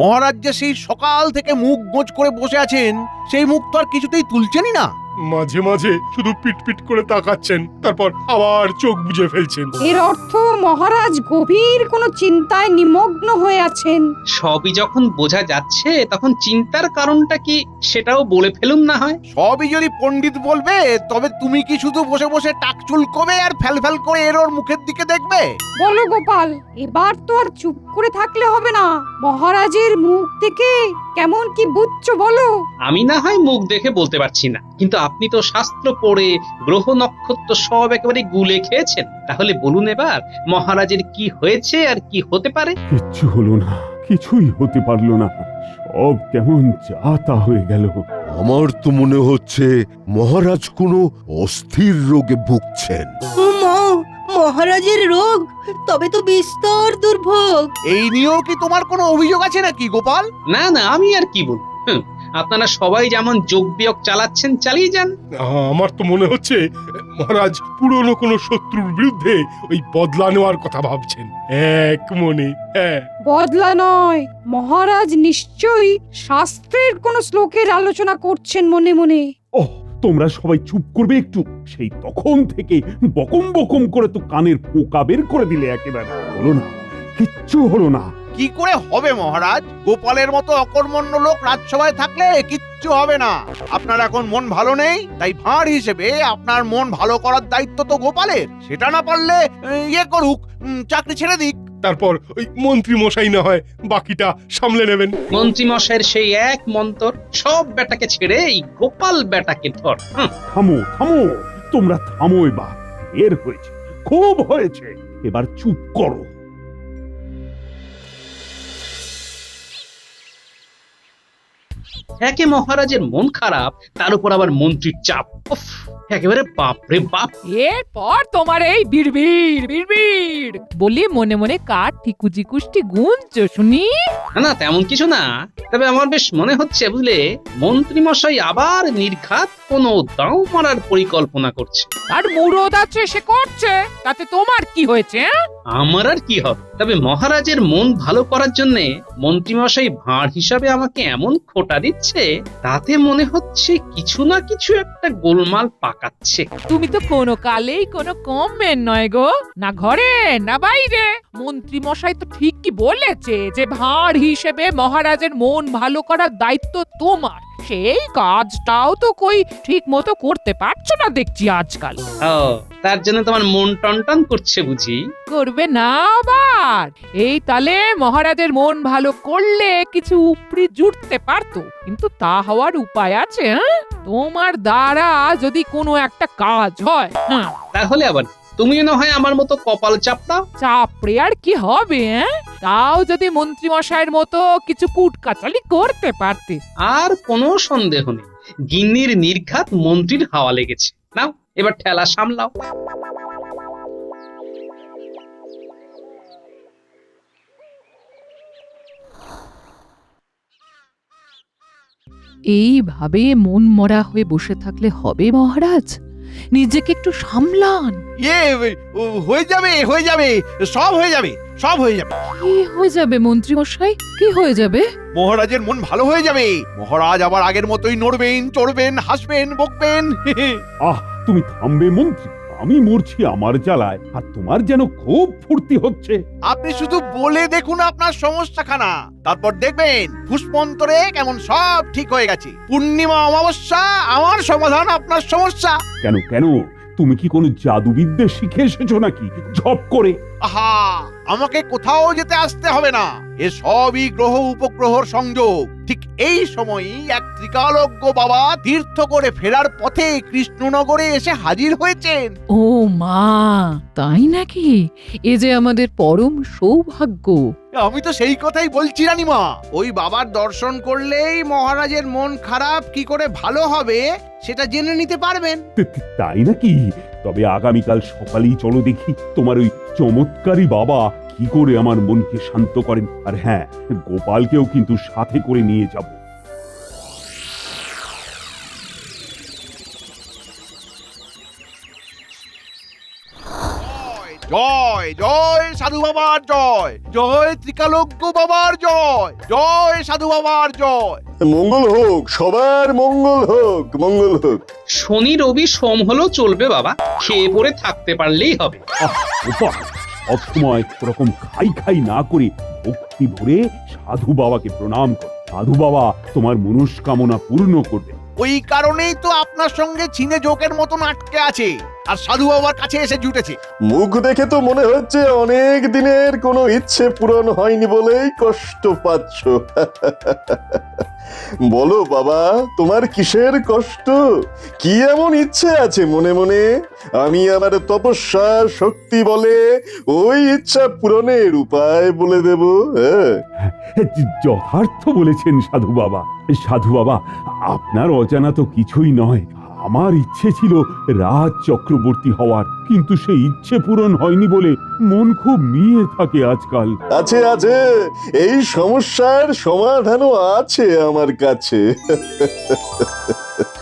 মহারাজ যে সেই সকাল থেকে মুখ গোঁজ করে বসে আছেন, সেই মুখ তো আর কিছুতেই তুলছেনই না। মাঝে মাঝে শুধু পিট করে তাকাচ্ছেন, তারপর আবার চোখ বুজে ফেলছেন। এর অর্থ মহারাজ গভীর কোনো চিন্তায় নিমগ্ন হয়ে আছেন। সবই যখন বোঝা যাচ্ছে তখন চিন্তার কারণটা কি সেটাও বলে ফেলুন না হয়। সবই যদি পণ্ডিত বলবে, তবে তুমি কি শুধু বসে বসে টাক চুলকোবে আর ফ্যাল করে এর ওর মুখের দিকে দেখবে? বলো গোপাল, এবার তো আর চুপ করে থাকলে হবে না। মহারাজের মুখ থেকে কেমন কি বুঝছো বলো? আমি না হয় মুখ দেখে বলতে পারছি না, কিন্তু আপনি তো শাস্ত্র পড়ে গ্রহ নক্ষত্র সব একেবারে গুলে খেয়েছেন। তাহলে বলুন এবার মহারাজের কি হয়েছে আর কি হতে পারে। কিচ্ছু হলো না, কিছুই হতে পারলো না, সব কেমন যা তা হয়ে গেল। আমার তো মনে হচ্ছে মহারাজ কোনো অস্থির রোগে ভুগছেন। মহারাজের রোগ, তবে তো বিস্তর দুর্ভোগ। এই নিয়েও কি তোমার কোনো অভিযোগ আছে নাকি গোপাল? না না, আমি আর কি বলবো। আপনারা সবাই যেমন যোগ বিয়োগ চালাচ্ছেন, চালিয়ে যান। আমার তো মনে হচ্ছে মহারাজ পুরনো কোনো শত্রুর বিরুদ্ধে ওই বদলা নেওয়ার কথা ভাবছেন এক মনে। হ্যাঁ, বদলা নয়, মহারাজ নিশ্চয়ই শাস্ত্রের কোনো শ্লোকের আলোচনা করছেন মনে মনে। ওহ, তোমরা সবাই চুপ করবে একটু। সেই তখন থেকে বকম বকম করে তো কানের পোকা বের করে দিলে একেবারে। হলো না, কিচ্ছু হলো না। কি করে হবে মহারাজ? গোপালের মতো অকর্মণ্য লোক রাজসভায় থাকলে কিচ্ছু হবে না। আপনার এখন মন ভালো নেই, তাই ভাঁড় হিসেবে আপনার মন ভালো করার দায়িত্ব তো গোপালের। সেটা না পারলে ইয়ে করুক, চাকরি ছেড়ে দিক। তারপর ওই মন্ত্রী মশাই না হয় বাকিটা সামলে নেবেন। মন্ত্রী মশাইয়ের সেই এক মন্তর, সব বেটাকে ছেড়ে এই গোপাল বেটাকে ধর। থামো থামো, তোমরা থামো এবার। এর হয়েছে, খুব হয়েছে, এবার চুপ করো। একে মহারাজের মন খারাপ, তার উপর আবার মন্ত্রীর চাপ। উফ, একেবারে বাপরে বাপ। এরপর তোমার এই বিড়বিড় বলি মনে মনে কার ঠিকুজি কুষ্টি গুনছো শুনি? না তেমন কিছু না, তবে আমার বেশ মনে হচ্ছে বুঝলে, মন্ত্রী মশাই আবার নির্ঘাত কোনো দাও মারার পরিকল্পনা করছে। আর মুরদ আছে সে করছে, তাতে তোমার কি হয়েছে? আমার আর কি হবে? তবে মহারাজের মন ভালো করার জন্য মন্ত্রী মশাই ভাঁড় হিসাবে আমাকে এমন খোটা দিচ্ছে, তাতে মনে হচ্ছে কিছু না কিছু একটা গোলমাল পাকাচ্ছে। তুমি তো কোনো কালেই কোনো কমবেন নয় গো, না ঘরে না বাইরে। মন্ত্রী মশাই তো ঠিকই বলেছে যে ভাঁড় হিসেবে মহারাজের মন ভালো করার দায়িত্ব তোমার। সেই কাজটাও তো কই ঠিক মতো করতে পারছো না দেখছি আজকাল। ও, তার জন্য তোমার মন টনটন করছে বুঝি? করবে না আবার। এই তালে মহারাজের মন ভালো করলে কিছু উপরি জুটতে পারতো, কিন্তু তা হওয়ার উপায় আছে? তোমার দ্বারা যদি কোনো একটা কাজ হয়, তাহলে আবার তুমিও না হয় আমার মতো কপাল চাপড়াও। চাপড়ে আর কি হবে? তাও যদি মন্ত্রী মশাইয়ের মতো কিছু কুটকাচালি করতে পারতে। আর কোনো সন্দেহ নেই, গিন্নির নির্ঘাত মন্ত্রীর হাওয়া লেগেছে। নাও এবার ঠেলা সামলাও। এইভাবে মন মরা হয়ে বসে থাকলে হবে মহারাজ? নিজেকে একটু সামলান। হয়ে যাবে, হয়ে যাবে, সব হয়ে যাবে, সব হয়ে যাবে। কি হয়ে যাবে মন্ত্রী মশাই? কি হয়ে যাবে? মহারাজের মন ভালো হয়ে যাবে। মহারাজ আবার আগের মতোই নড়বেন, চড়বেন, হাসবেন, বকবেন। আহ, তুমি থামবে মন্ত্রী? আমি মরছি আমার জ্বালায়, আর তোমার যেন খুব ফুর্তি হচ্ছে। আপনি শুধু বলে দেখুন আপনার সমস্যাখানা, তারপর দেখবেন ফুসমন্তরে কেমন সব ঠিক হয়ে গেছে। পূর্ণিমা অমাবস্যা আমার সমাধান আপনার সমস্যা। কেন কেন, তুমি কি কোনো জাদুবিদ্যা শিখে এসেছো নাকি ঝপ করে? আহা, আমাকে কোথাও যেতে আসতে হবে না। এ সবই গ্রহ উপগ্রহর সংযোগ। ঠিক এই সময়ই এক ত্রিকালজ্ঞ বাবা তীর্থ করে ফেরার পথে কৃষ্ণনগরে এসে হাজির হয়েছেন। ও মা, তাই নাকি? এ যে আমাদের পরম সৌভাগ্য। আমি তো সেই কথাই বলছি রানীমা। ওই বাবার দর্শন করলেই মহারাজের মন খারাপ কি করে ভালো হবে সেটা জেনে নিতে পারবেন। তাই নাকি? তবে আগামীকাল সকালেই চলো দেখি তোমার ওই চমৎকারী বাবা কি করে আমার মনকে শান্ত করেন। আর হ্যাঁ, গোপালকেও কিন্তু সাথে করে নিয়ে যাব। জয় জয়, জয় সাধু বাবার জয়, জয় ত্রিকালজ্ঞ বাবার জয়, জয় সাধু বাবার জয়। মঙ্গল হোক, সবার মঙ্গল হোক, মঙ্গল হোক। শনি রবি সোম হলেও চলবে বাবা, খেয়ে পরে থাকতে পারলেই হবে। গোপাল সবসময় ওরকম খাই খাই না করে ভক্তি ভরে সাধু বাবাকে প্রণাম কর। সাধু বাবা তোমার মনস্কামনা পূর্ণ করবে। ওই কারণেই তো আপনার সঙ্গে চীনে জোকের মতন আটকে আছে আর সাধু বাবার কাছে এসে জুটেছে। মুখ দেখে তো মনে হচ্ছে অনেক দিনের কোনো ইচ্ছে পূরণ হয়নি বলেই কষ্ট পাচ্ছ। বলো বাবা, তোমার কিসের কষ্ট? কি এমন ইচ্ছে আছে মনে মনে? আমি আমার তপস্যা শক্তি বলে ওই ইচ্ছা পূরণের উপায় বলে দেব। যথার্থ বলেছেন সাধু বাবা। সাধু বাবা, আপনার অজানা তো কিছুই নয়। আমার ইচ্ছে ছিল রাজ চক্রবর্তী হওয়ার, কিন্তু সেই ইচ্ছে পূরণ হয়নি বলে মন খুব মিয়ে থাকে আজকাল। আছে আছে, এই সমস্যার সমাধানও আছে আমার কাছে।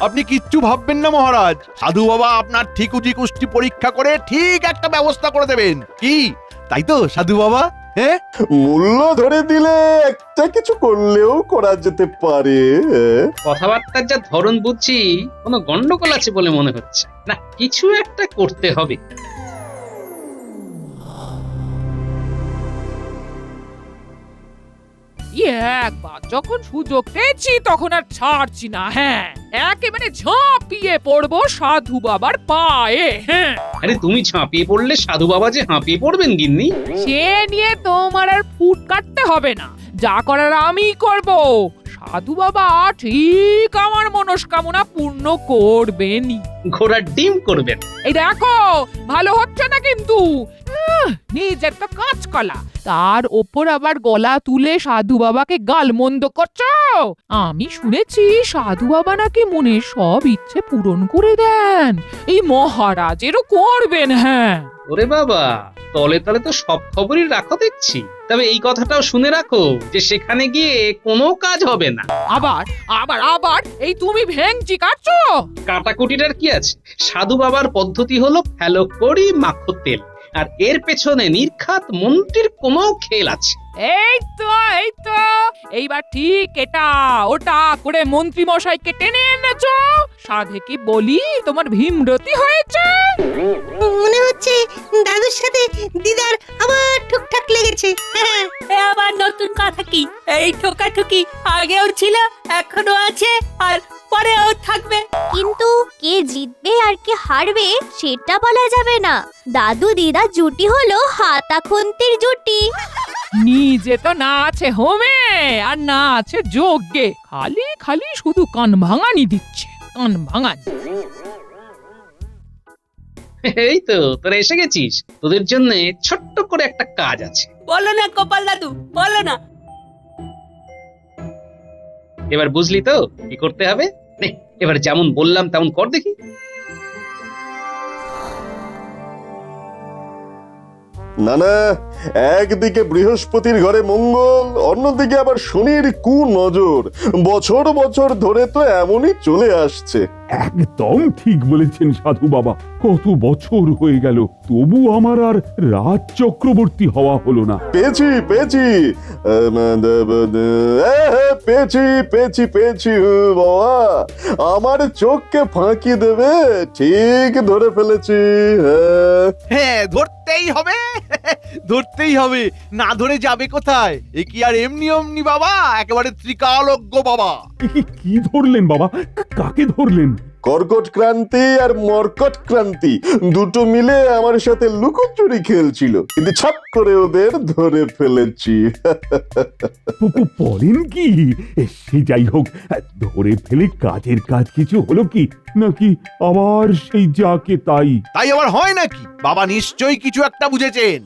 আপনি কিচ্ছু ভাববেন না মহারাজ, সাধু বাবা আপনার ঠিকুজি কুষ্টি পরীক্ষা করে ঠিক একটা ব্যবস্থা করে দেবেন। কি তাই তো সাধু বাবা? হ্যাঁ, মূল্য ধরে দিলে একটা কিছু করলেও করা যেতে পারে। কথাবার্তার যা ধরন বুঝছি, কোনো গন্ডগোল আছে বলে মনে হচ্ছে না। কিছু একটা করতে হবে। একবার যখন সুযোগ পেয়েছি তখন আর ছাড়ছি না। হ্যাঁ, একেবারে ঝাঁপিয়ে পড়বো সাধু বাবার পায়ে। হ্যাঁ, আরে তুমি ঝাঁপিয়ে পড়লে সাধু বাবা যে হাঁপিয়ে পড়বেন গিন্নি। সে নিয়ে তোমার আর ফুট কাটতে হবে না, যা করার আমি করব। সাধু বাবা ঠিক আমার মনস্কামনা পূর্ণ করবেনই। ঘোড়ার ডিম করবেন। এই দেখো, ভালো হচ্ছে না কিন্তু। নিজের তো কাজ কলা, তার ওপর আবার গলা তুলে সাধু বাবাকে গালমন্দ করছো। আমি শুনেছি সাধু বাবা নাকি মনের সব ইচ্ছে পূরণ করে দেন, এই মহারাজেরও করবেন। হ্যাঁ, ওরে বাবা, তলে তলে তো সব খবরই রাখো দেখছি। তবে এই কথাটাও শুনে রাখো যে সেখানে গিয়ে কোনো কাজ হবে না। আবার আবার আবার এই তুমি ভেংচি কাটছো। কাটাকুটিটার কি আছে? সাধু বাবার পদ্ধতি হলো ফেলো করি মাখো তেল, আর এর পেছনে নির্ঘাত মন্ত্রীর কোনো খেল আছে। এই তো এইবার ঠিক এটা ওটা করে মন্ত্রী মশাইকে টেনে এনেছো। সাধে কি বলি তোমার ভীমরতি হয়েছে? মনে হচ্ছে দাদুর সাথে দিদার আবার ঠুকঠাক লেগেছে। আবার নতুন কথা কি? এই ঠোকাঠুকি আগেও ছিল, এখনো আছে, আর পরেও থাকবে। কিন্তু কে জিতবে আর কে হারবে সেটা বলা যাবে না। দাদু দিদা জুটি হলো হাতা খুন্তির জুটি। নিজে তো না আছে হোমে আর না আছে যজ্ঞে, খালি খালি শুধু কান ভাঙানি দিচ্ছে, কান ভাঙানি। এই তো তোরা এসে গেছিস। তোদের জন্য ছোট্ট করে একটা কাজ আছে। বলো না গোপাল দাদু, বলো না। এবার বুঝলি তো কি করতে হবে? নে, এবার যেমন বললাম তেমন কর দেখি। না না, একদিকে বৃহস্পতির ঘরে মঙ্গল, অন্যদিকে আবার শনির কুনজর। বছর বছর ধরে তো এমনই চলে আসছে। একদম ঠিক বলেছেন সাধু বাবা। কত বছর হয়ে গেল, তবু আমার আর রাজ চক্রবর্তী হওয়া হলো না। পেয়েছি পেয়েছি পেয়েছি পেয়েছি পেয়েছি বাবা, আমার চোখকে ফাঁকি দেবে, ঠিক ধরে ফেলেছি। হ্যাঁ, ধরতেই হবে, ধরতেই হবে, না ধরে যাবে কোথায়? এ কি আর এমনি অমনি বাবা, একেবারে ত্রিকালজ্ঞ বাবা। কি ধরলেন বাবা? কাকে ধরলেন? কর্কট ক্রান্তি আর মর্কট ক্রান্তি দুটো মিলে আমার সাথে লুকোচুরি খেলছিল, কিন্তু ছাপ করে ওদের ধরে ফেলেছি। বলেন কি? সে যাই হোক, ধরে ফেলে কাজের কাজ কিছু হলো কি, নাকি আবার সেই যাকে তাই? তাই আবার হয় নাকি? বাবা নিশ্চয়ই কিছু একটা বুঝেছেন।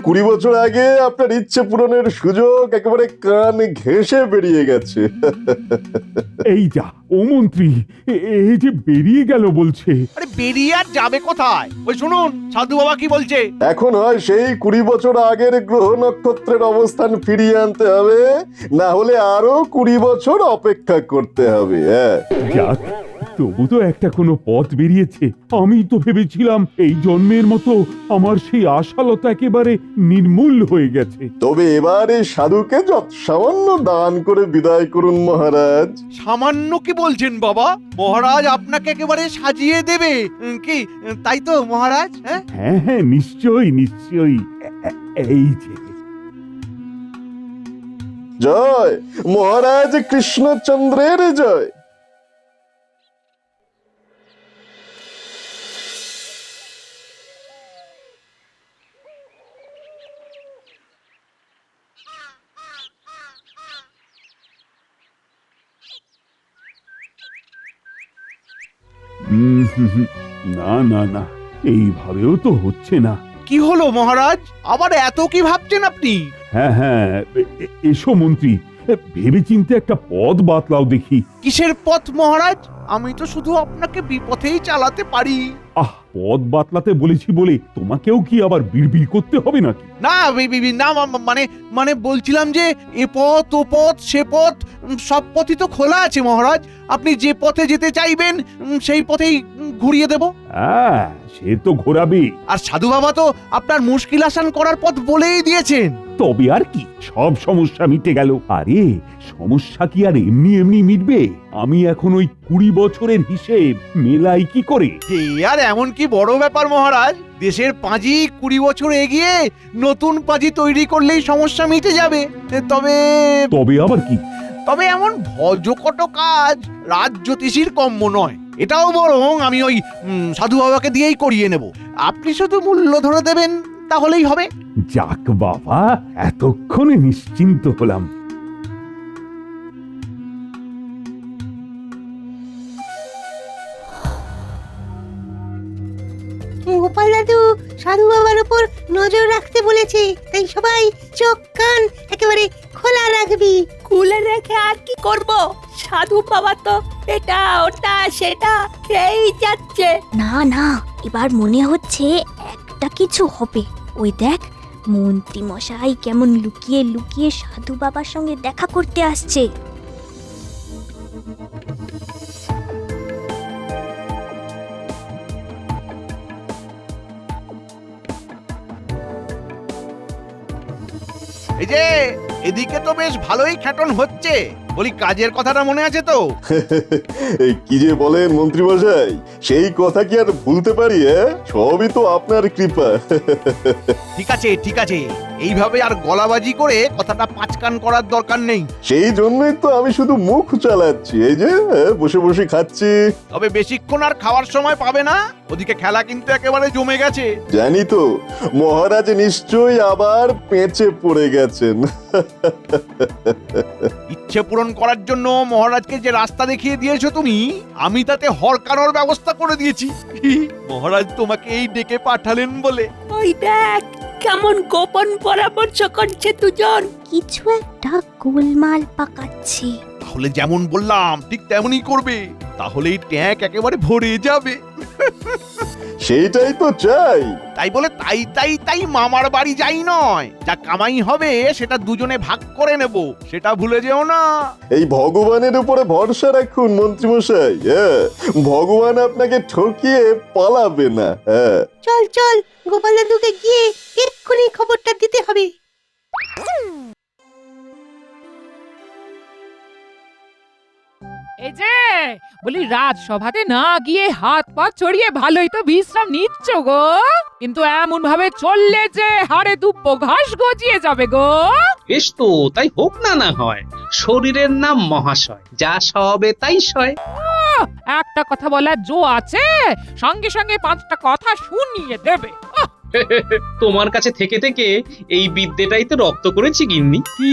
20 বছর আগে আপনার ইচ্ছে পূরণের সুযোগ একেবারে কান ঘেঁষে বেরিয়ে গেছে। এই যা, ও মন্ত্রী, এই যে বেরিয়ে গেল বলছে। আরে বেরিয়ে আর যাবে কোথায়? ওই শুনুন সাধু বাবা কি বলছে। এখন হয় সেই 20 বছর আগের গ্রহ নক্ষত্রের অবস্থান ফিরিয়ে আনতে হবে, না হলে আরো 20 বছর অপেক্ষা করতে হবে। যাক, তবু তো একটা কোনো পথ বেরিয়েছে। আমি তো ভেবেছিলাম এই জন্মের মতো আমার সেই আশালতা একেবারে নির্মূল হয়ে গেছে। তবে এবারে সাধুকে যত সামান্য দান করে বিদায় করুন মহারাজ। সামান্য কি বলছেন বাবা? মহারাজ আপনাকে একেবারে সাজিয়ে দেবে কি তাই তো মহারাজ? হ্যাঁ হ্যাঁ হ্যাঁ, নিশ্চয়ই নিশ্চয়ই। এই যে জয় মহারাজ কৃষ্ণচন্দ্রের জয়। না না না, এইভাবেও তো হচ্ছে না। কি হলো মহারাজ? আবার এত কি ভাবছেন আপনি? হ্যাঁ হ্যাঁ, এসো মন্ত্রী, ভেবেচিন্তে একটা পথ বাতলাও দেখি। কিসের পথ মহারাজ? আমি তো শুধু আপনাকে বিপথেই চালাতে পারি। আহ, পথ বাতলাতে বলেছি বলে তোমাকেও কি আবার বিড়বিড় করতে হবে নাকি? না না মানে বলছিলাম যে এ পথ ও পথ সে পথ সব পথই তো খোলা আছে মহারাজ। আপনি যে পথে যেতে চাইবেন সেই পথেই ঘুরিয়ে দেব। হ্যাঁ, সে তো ঘোরাবে। আর সাধু বাবা তো আপনার মুশকিল আসান করার পথ বলেই দিয়েছেন। তবে আর কি, সব সমস্যা মিটে গেল। আরে সমস্যা কি আর এমনি এমনি মিটবে? আমি এখন ওই 20 বছরের হিসেব মেলাই কি করে? আর এমন কি বড় ব্যাপার মহারাজ? দেশের পাঁজি 20 বছর এগিয়ে নতুন পাঁজি তৈরি করলেই সমস্যা মিটে যাবে। তবে তবে আবার কি? তবে এমন ভজকট কাজ রাজজ্যোতিষীর কম্য নয়। এটাও বরং আমি ওই সাধু বাবাকে দিয়েই করিয়ে নেব। আপনি শুধু মূল্য ধরে দেবেন, তাহলেই হবে। যাক বাবা, এতক্ষণে নিশ্চিন্ত হলাম। গোপাল দাদু সাধু বাবার উপর নজর রাখতে বলেছে, তাই সবাই চোখ কান একেবারে খোলা রাখবি। খুলে রেখে আর কি করব? সাধু বাবা তো এটা ওটা সেটা খেয়েই যাচ্ছে। না না, এবার মনে হচ্ছে একটা কিছু হবে। ওই দেখ, মন্ত্রী মশাই কেমন লুকিয়ে লুকিয়ে সাধু বাবার সঙ্গে দেখা করতে আসছে। এই যে এদিকে তো বেশ ভালোই খ্যাটন হচ্ছে। বলি, কাজের কথাটা মনে আছে তো? এই কি যে বলেন মন্ত্রী মশাই, সেই কথা কি আর ভুলতে পারি? সবই তো আপনার কৃপা। ঠিক আছে ঠিক আছে, এইভাবে আর গলাবাজি করে কথাটা পাঁচকান করার দরকার নেই। সেই জন্যই তো আমি শুধু মুখ চালাচ্ছি, এই যে বসে বসে খাচ্ছি। তবে বেশিক্ষণ আর খাওয়ার সময় পাবে না, ওদিকে খেলা কিন্তু একেবারে জমে গেছে। জানি তো, মহারাজ নিশ্চয়ই আবার পেঁচে পড়ে গেছেন। ইচ্ছে পূরণ করার জন্য মহারাজকে যে রাস্তা দেখিয়ে দিয়েছো তুমি, আমি তাতে হরকানোর ব্যবস্থা করে দিয়েছি। মহারাজ তোমাকে এই ডেকে পাঠালেন বলে। ওই দেখ কেমন গোপন পরামর্শ করছে দুজন। কিছু একটা গোলমাল পাকাচ্ছে। তাহলে যেমন বললাম ঠিক তেমনই করবে, তাহলেই ট্যাঙ্ক একেবারে ভরে যাবে। সেইটাই তো চাই। তাই বলে তাই তাই তাই মামার বাড়ি যাই নয়, যা কামাই হবে সেটা দুজনে ভাগ করে নেব, সেটা ভুলে যেও না। এই ভগবানের উপরে ভরসা রাখুন মন্ত্রী মশাই, ভগবান আপনাকে ঠকিয়ে পালাবে না। চল চল, গোপাল দাদুকে গিয়ে এক্ষুনি খবরটা দিতে হবে। এই যে বলি, রাজসভাতে না গিয়ে হাত পা ছড়িয়ে ভালোই তো বিশ্রাম নিচ্ছ গো, কিন্তু এমন ভাবে চললে যে হাড়ে দুব্বো ঘাস গজিয়ে যাবে গো। বেশ তো, তাই হোক না। না হয় শরীরের নাম মহাশয়, যা সবে তাই সয়। একটা কথা বলার জো আছে, সঙ্গে সঙ্গে 5টা কথা শুনিয়ে দেবে। তোমার কাছে থেকে থেকে এই বিদ্যেটাই তো রপ্ত করেছি গিন্নি। কি?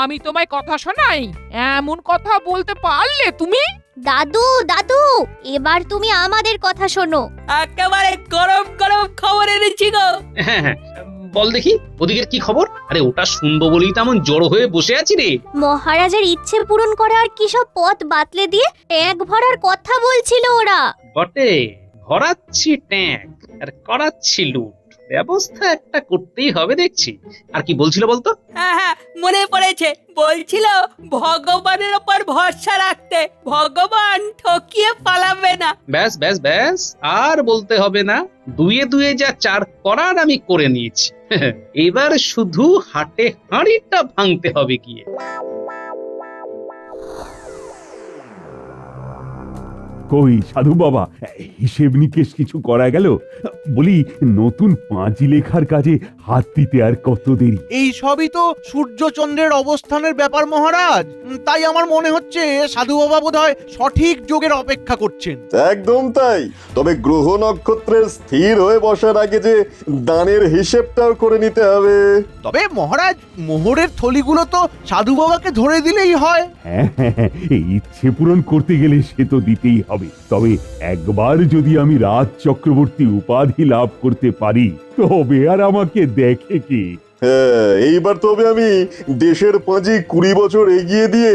আমি তোমায় কথা শোনাই? এমন কথা বলতে পারলে তুমি? দাদু দাদু, এবার তুমি আমাদের কথা শোনো। একেবারে গরম গরম খবর এনেছি গো। হ্যাঁ হ্যাঁ, বল দেখি ওদিকের কি খবর? আরে ওটা শুনবো বলেই তো এমন জড়ো হয়ে বসে আছি রে। মহারাজের ইচ্ছে পূরণ করার কি সব পথ বাতলে দিয়ে ট্যাঙ্ক ভরার কথা বলছিল ওরা। বটে, ভরাচ্ছি ট্যাঙ্ক আর করাচ্ছি লুট। ব্যবস্থা একটা করতেই হবে দেখছি। আর কি বলছিল বলতো? হ্যাঁ হ্যাঁ, মনে পড়েছে, বলছিল ভগবানের ওপর ভরসা রাখতে, ভগবান ঠকিয়ে পালাবে না। ব্যাস ব্যাস ব্যাস, আর বলতে হবে না। দুয়ে দুয়ে যা চার করার আমি করে নিয়েছি। এবার শুধু হাটে হাঁড়িটা ভাঙতে হবে গিয়ে। কই সাধু বাবা, হিসেব নিকেশ কিছু করা গেল? বলি, নতুন পাঁজি লেখার কাজে হাত দিতে আর কত দেরি? এই সবই তো সূর্যচন্দ্রের অবস্থানের ব্যাপার মহারাজ। তাই আমার মনে হচ্ছে সাধু বাবা বোধহয় সঠিক যোগের অপেক্ষা করছেন। একদম তাই। তবে গ্রহ নক্ষত্রের স্থির হয়ে বসার আগে যে দানের হিসেবটাও করে নিতে হবে। তবে মহারাজ, মোহরের থলিগুলো তো সাধু বাবাকে ধরে দিলেই হয়। হ্যাঁ, এই ইচ্ছে পূরণ করতে গেলে সে তো দিতেই হবে। তবে একবার যদি আমি রাজ চক্রবর্তী উপাধি লাভ করতে পারি, তবে আর আমাকে দেখে কি? হ্যাঁ, এইবার তবে আমি দেশের পাঁজি 20 বছর এগিয়ে দিয়ে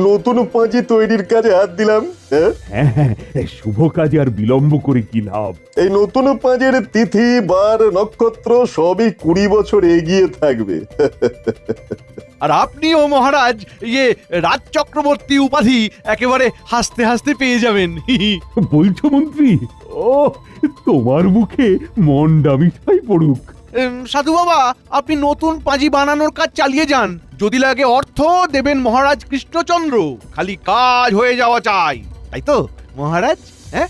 নতুন পাঁজি তৈরির কাজে হাত দিলাম। হ্যাঁ, শুভ কাজে আর বিলম্ব করে কি লাভ? এই নতুন পাঁজের তিথি বার নক্ষত্র সবই 20 বছর এগিয়ে থাকবে। আর আপনিও মহারাজ রাজ চক্রবর্তী উপাধি একেবারে হাসতে হাসতে পেয়ে যাবেন। বলছো মন্ত্রী? ও, তোমার মুখে মন্ডা মিঠাই পড়ুক। সাধু বাবা, আপনি নতুন পাঁজি বানানোর কাজ চালিয়ে যান। যদি লাগে অর্থ দেবেন মহারাজ কৃষ্ণচন্দ্র, খালি কাজ হয়ে যাওয়া চাই, তাই তো মহারাজ? হ্যাঁ,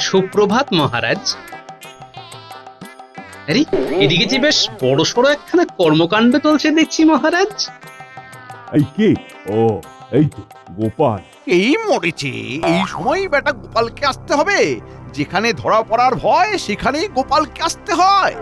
সুপ্রভাত মহারাজ। আরে, এদিকে যে বেশ বড় সড়ো একখানা কর্মকাণ্ড চলছে দেখছি মহারাজ। এই কে? ও, এই তো গোপাল। এই মরেছে, এই সময় বেটা গোপালকে আসতে হবে। যেখানে ধরা পড়ার ভয় সেখানেই গোপালকে আসতে হয়।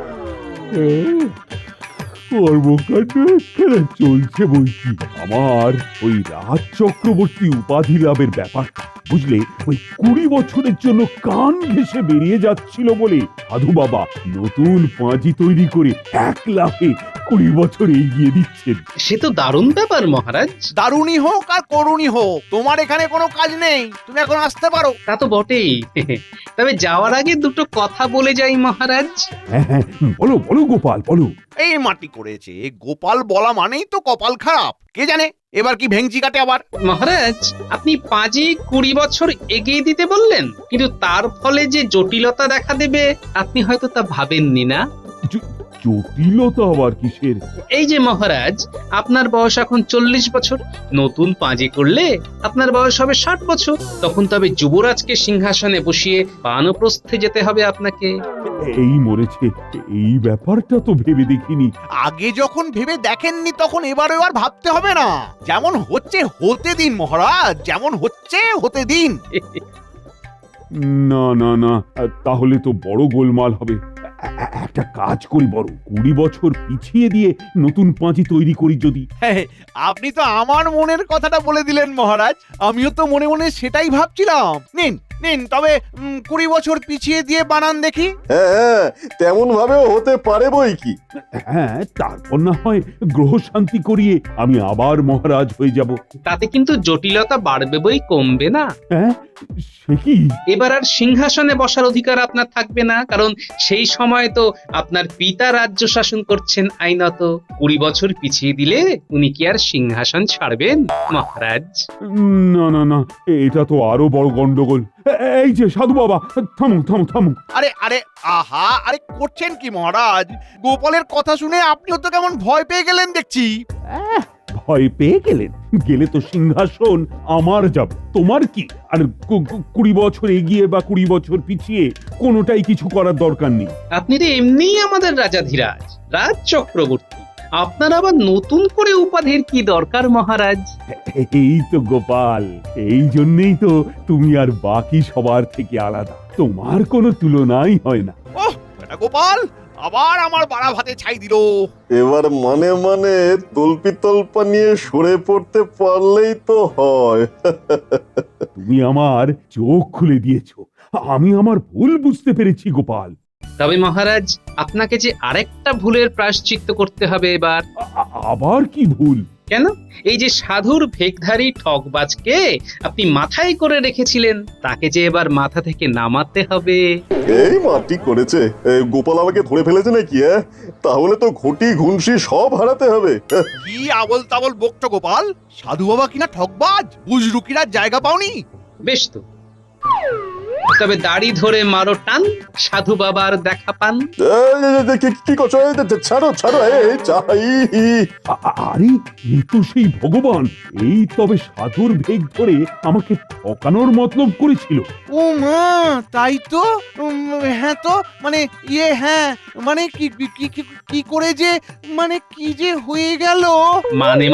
কর্মকাণ্ড এখানে চলছে বলছি। আমার ওই রাজ চক্রবর্তী উপাধি লাভের ব্যাপারটা বুঝলে, ওই 20 বছরের জন্য কান ঘেঁষে বেরিয়ে যাচ্ছিল বলে সাধু বাবা নতুন পাঁজি তৈরি করে 1 লাফে 20 বছর এগিয়ে দিচ্ছেন। সে তো দারুণ ব্যাপার মহারাজ। দারুণই হোক আর করুণই হোক, তোমার এখানে কোনো কাজ নেই, তুমি এখন আসতে পারো। তা তো বটেই। তবে যাওয়ার আগে দুটো কথা বলে যাই মহারাজ। হ্যাঁ, বলো বলো গোপাল, বলো। এই মাটি করেছে, গোপাল বলা মানেই তো কপাল খারাপ। কে জানে এবার কি ভেঙচি কাটে আবার। মহারাজ, আপনি পাঁজি 20 বছর এগিয়ে দিতে বললেন, কিন্তু তার ফলে যে জটিলতা দেখা দেবে আপনি হয়তো তা ভাবেননি না? জটিলতা আবার কিসের? এই যে মহারাজ, আপনার বয়স এখন 40 বছর, নতুন পাঁজি করলে আপনার বয়স হবে 60 বছর। তখন তবে যুবরাজকে সিংহাসনে বসিয়ে বানপ্রস্থে যেতে হবে আপনাকে। এই মরেছে, এই ব্যাপারটা তো ভেবে দেখিনি। আগে যখন ভেবে দেখেননি তখন এবারে আর ভাবতে হবে না। যেমন হচ্ছে হতে দিন মহারাজ, যেমন হচ্ছে হতে দিন। না না না, তাহলে তো বড় গোলমাল হবে। একটা কাজ করি, বড় 20 বছর পিছিয়ে দিয়ে নতুন পাঁজি তৈরি করি যদি। আপনি তো আমার মনের কথাটা বলে দিলেন মহারাজ, আমিও তো মনে মনে সেটাই ভাবছিলাম। নিন নিন, তবে 20 বছর পিছিয়ে দিয়ে বানান দেখি। হ্যাঁ, তেমন ভাবেও হতে পারে বই কি। হ্যাঁ, তারপর না হয় গ্রহ শান্তি করিয়ে আমি আবার মহারাজ হয়ে যাব। তাতে কিন্তু জটিলতা বাড়বে বই কমবে না। হ্যাঁ, সে কি? এবার আর সিংহাসনে বসার অধিকার আপনার থাকবে না, কারণ সেই সময় তো আপনার পিতা রাজ্য শাসন করছেন আইনত। 20 বছর পিছিয়ে দিলে উনি কি আর সিংহাসন ছাড়বেন মহারাজ? না না না, এটা তো আরো বড় গন্ডগোল। এই যে সাধু বাবা, থামো থামো থামো। আরে আরে, আহা, আরে করছেন কি মহারাজ? গোপালের কথা শুনে আপনিও তো কেমন ভয় পেয়ে গেলেন দেখছি। ভয় পেয়ে গেলেন? গেলে তো সিংহাসন আমার যাবে, তোমার কি? আর 20 বছর এগিয়ে বা 20 বছর পিছিয়ে কোনোটাই কিছু করার দরকার নেই। আপনি তো এমনিই আমাদের রাজাধিরাজ, রাজ চক্রবর্তী, আপনার আবার নতুন করে উপাধির কি দরকার মহারাজ? এই তো গোপাল, এই জন্যই তো তুমি আর বাকি সবার থেকে আলাদা, তোমার কোনো তুলনাই হয় না। ওহ, বেটা গোপাল আবার আমার বাড়া ভাতে ছাই দিল। এবার মানে মানে তল্পা নিয়ে সরে পড়তে পারলেই তো হয়। তুমি আমার চোখ খুলে দিয়েছো, আমি আমার ভুল বুঝতে পেরেছি গোপাল। তবে মহারাজ, আপনাকে যে আরেকটা ভুলের প্রায়শ্চিত্ত করতে হবে এবার। আবার কি ভুল? কেন? এই যে সাধুর ভেকধারী ঠকবাজকে আপনি মাথায় করে রেখেছিলেন, তাকে যে এবার মাথা থেকে নামাতে হবে। এই মাটি করেছে, গোপাল আমাকে ধরে ফেলেছে নাকি? তাহলে তো ঘটি ঘুনসি সব হারাতে হবে। কি আবল তাবল বকছো গোপাল? সাধু বাবা কিনা ঠকবাজ, বুজরুকিরা জায়গা পাওনি? বেশ তো, তবে দাড়ি ধরে মারো টান, সাধু বাবার দেখা পান। কি করছো? ছাড়ো ছাড়ো, আরে এ তো সেই ভগবান! এই তবে সাধুর ভেগ ধরে আমাকে ঠকানোর মতলব করেছিল। ও মা, তাই তো। হ্যাঁ তো মানে হ্যাঁ মানে কি করে যে মানে কি যে হয়ে গেল।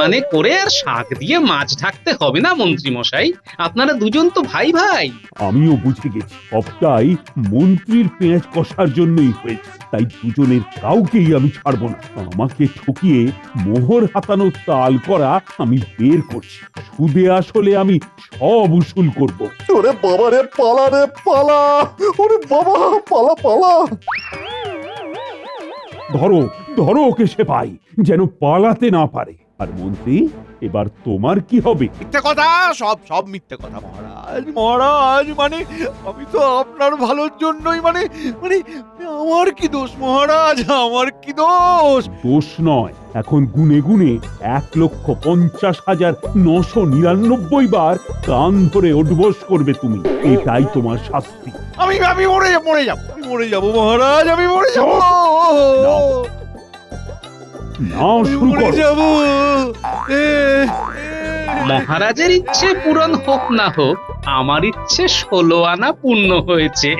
মানে করে আর শাক দিয়ে মাছ ঢাকতে হবে না মন্ত্রী মশাই, আপনারা দুজন তো ভাই ভাই। আমিও বুঝে গেছি, সবটাই মন্ত্রীর পেঁয়াজ কষার জন্যই হয়েছে। তাই দুজনের কাউকেই আমি ছাড়বো না। আমাকে ঠকিয়ে মোহর হাতানো তাল করা আমি বের করছি। সুদে আসলে আমি সব উসুল করব। ওরে বাবা রে, পালা রে পালা! ওরে বাবা, পালা পালা! ধরো ধরো ওকে, সে পাই যেন পালাতে না পারে। আর মন্ত্রী, এবার তোমার কি হবে? মিথ্যে কথা, সব মিথ্যে কথা মহারাজ। মহারাজ মানে আমি তো আপনার ভালোর জন্যই মানে মানে আমার কি দোষ মহারাজ, আমার কি দোষ? দোষ নয়, এখন গুনে গুনে 1,50,999 বার কান ধরে উঠবোস করবে তুমি। এটাই তোমার শাস্তি। আমি মরে যাব মহারাজ, আমি মরে যাব। নাও শুরু করো। যাব। মহারাজের ইচ্ছে পূরণ হোক না হোক, আমার ইচ্ছে 16 আনা পূর্ণ হয়েছে।